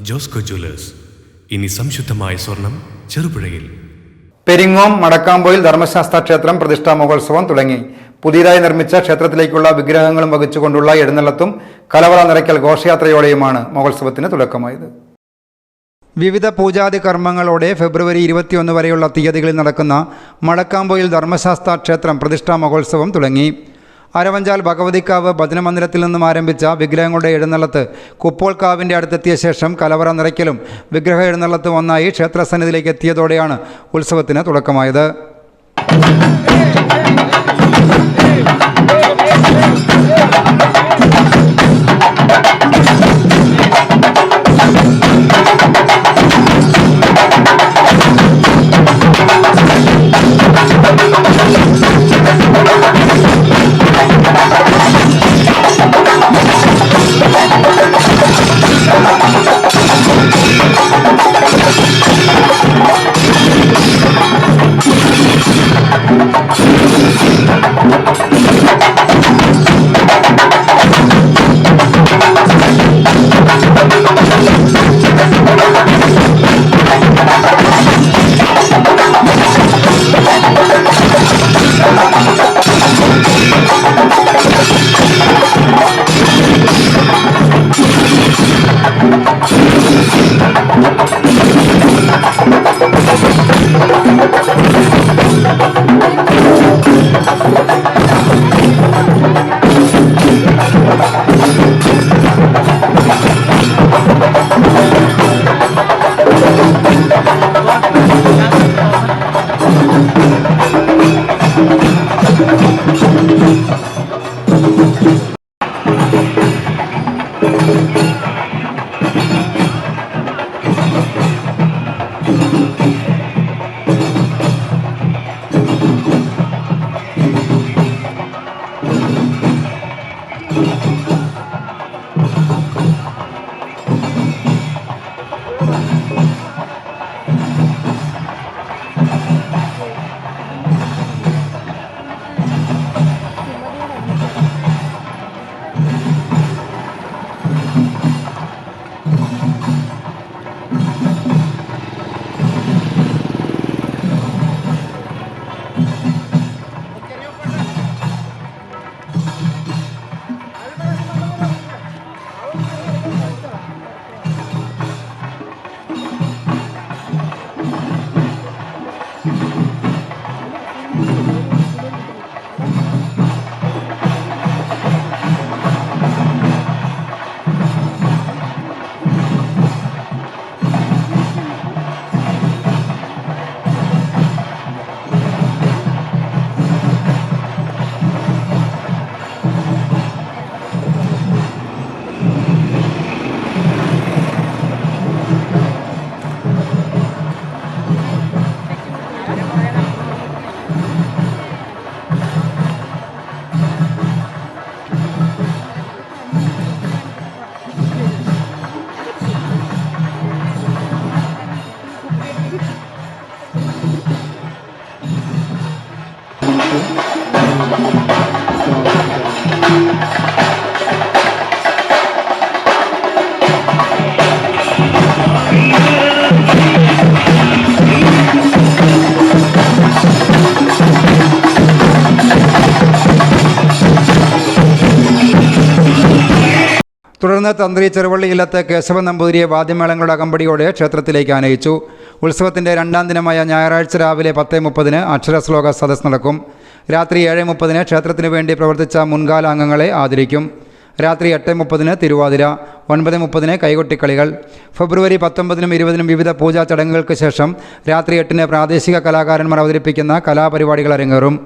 Josco Jewellers. ഇനി സംശുദ്ധമായ സ്വർണം ചെറുപുഴയിൽ. പെരിങ്ങോം മടക്കാമ്പോയിൽ ധർമ്മശാസ്ത്ര ക്ഷേത്രം പ്രതിഷ്ഠാ മഹോത്സവം തുടങ്ങി. പുതിയതായി നിർമ്മിച്ച ക്ഷേത്രത്തിലേക്കുള്ള വിഗ്രഹങ്ങളും വഹിച്ചുകൊണ്ടുള്ള എഴുന്നള്ളത്തും കലവറ നിറയ്ക്കൽ ഘോഷയാത്രയോടെയുമാണ് മഹോത്സവത്തിന് തുടക്കമായത്. വിവിധ പൂജാതി കർമ്മങ്ങളോടെ ഫെബ്രുവരി 21 വരെയുള്ള തീയതികളിൽ നടക്കുന്ന മടക്കാമ്പോയിൽ ധർമ്മശാസ്ത്ര ക്ഷേത്രം പ്രതിഷ്ഠാ മഹോത്സവം തുടങ്ങി. അരവഞ്ചാൽ ഭഗവതിക്കാവ് ഭജനമന്ദിരത്തിൽ നിന്നും ആരംഭിച്ച വിഗ്രഹങ്ങളുടെ എഴുന്നള്ളത്ത് കുപ്പോൾക്കാവിൻ്റെ അടുത്തെത്തിയ ശേഷം കലവറ നിറയ്ക്കലും വിഗ്രഹ എഴുന്നള്ളത്തും ഒന്നായി ക്ഷേത്രസന്നിധിയിലേക്ക് എത്തിയതോടെയാണ് ഉത്സവത്തിന് തുടക്കമായത്. തുടർന്ന് തന്ത്രി ചെറുവള്ളി ഇല്ലത്ത് കേശവൻ നമ്പൂതിരിയെ വാദ്യമേളങ്ങളുടെ അകമ്പടിയോടെ ക്ഷേത്രത്തിലേക്ക് ആനയിച്ചു. ഉത്സവത്തിൻ്റെ 2ാം ദിനമായ ഞായറാഴ്ച രാവിലെ 10:30 അക്ഷരശ്ലോക സദസ് നടക്കും. രാത്രി 7:30 ക്ഷേത്രത്തിനു വേണ്ടി പ്രവർത്തിച്ച മുൻകാല അംഗങ്ങളെ ആദരിക്കും. രാത്രി 8:30 തിരുവാതിര, 9:30 കൈകൊട്ടിക്കളികൾ. ഫെബ്രുവരി 19-നും 20-നും വിവിധ പൂജാ ചടങ്ങുകൾക്ക് ശേഷം രാത്രി 8-ന് പ്രാദേശിക കലാകാരന്മാർ അവതരിപ്പിക്കുന്ന കലാപരിപാടികൾ അരങ്ങേറും.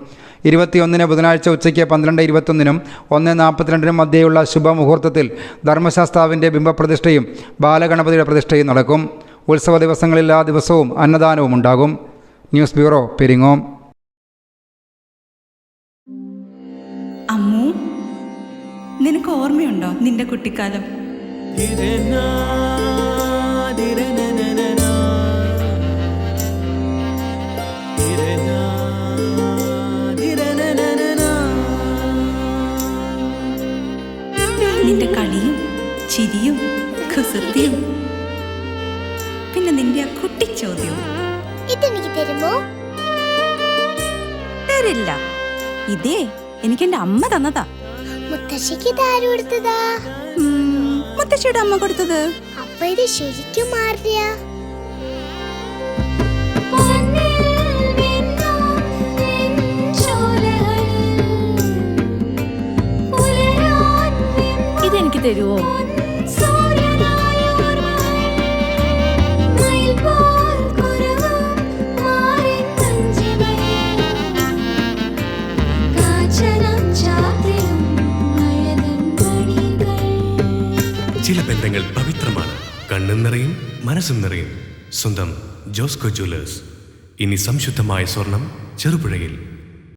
21-ന് ബുധനാഴ്ച ഉച്ചയ്ക്ക് 12:21-നും 1:42-നും മധ്യേയുള്ള ശുഭമുഹൂർത്തത്തിൽ ധർമ്മശാസ്താവിൻ്റെ ബിംബപ്രതിഷ്ഠയും ബാലഗണപതിയുടെ പ്രതിഷ്ഠയും നടക്കും. ഉത്സവ ദിവസങ്ങളിൽ ആ ദിവസവും അന്നദാനവും ഉണ്ടാകും. News bureau, Peringome. അമ്മു, നിനക്ക് ഓർമ്മയുണ്ടോ നിന്റെ കുട്ടിക്കാലം? നിന്റെ കളിയും ചിരിയും കുസൃതിയും കുഞ്ഞ കുട്ടി ചോദ്യവും. ഇതെനിക്ക് തരുമോ? തരില്ല. ഇതേ എനിക്ക് എന്റെ അമ്മ തന്നതാ. മുത്തശ്ശിക്ക് ഇത് ആര് കൊടുത്തതാ? മുത്തശ്ശിയുടെ അമ്മ കൊടുത്തത്. അപ്പൊ ഇത് ശരിക്കും ആരുടെയാ? ഇതെനിക്ക് തരുവോ? ചില ബന്ധങ്ങൾ പവിത്രമാണ്. കണ്ണും നിറയും, മനസ്സും നിറയും. സ്വന്തം ജോസ്കോ ജ്വല്ലേഴ്സ്. ഇനി സംശുദ്ധമായ സ്വർണം ചെറുപുഴയിൽ.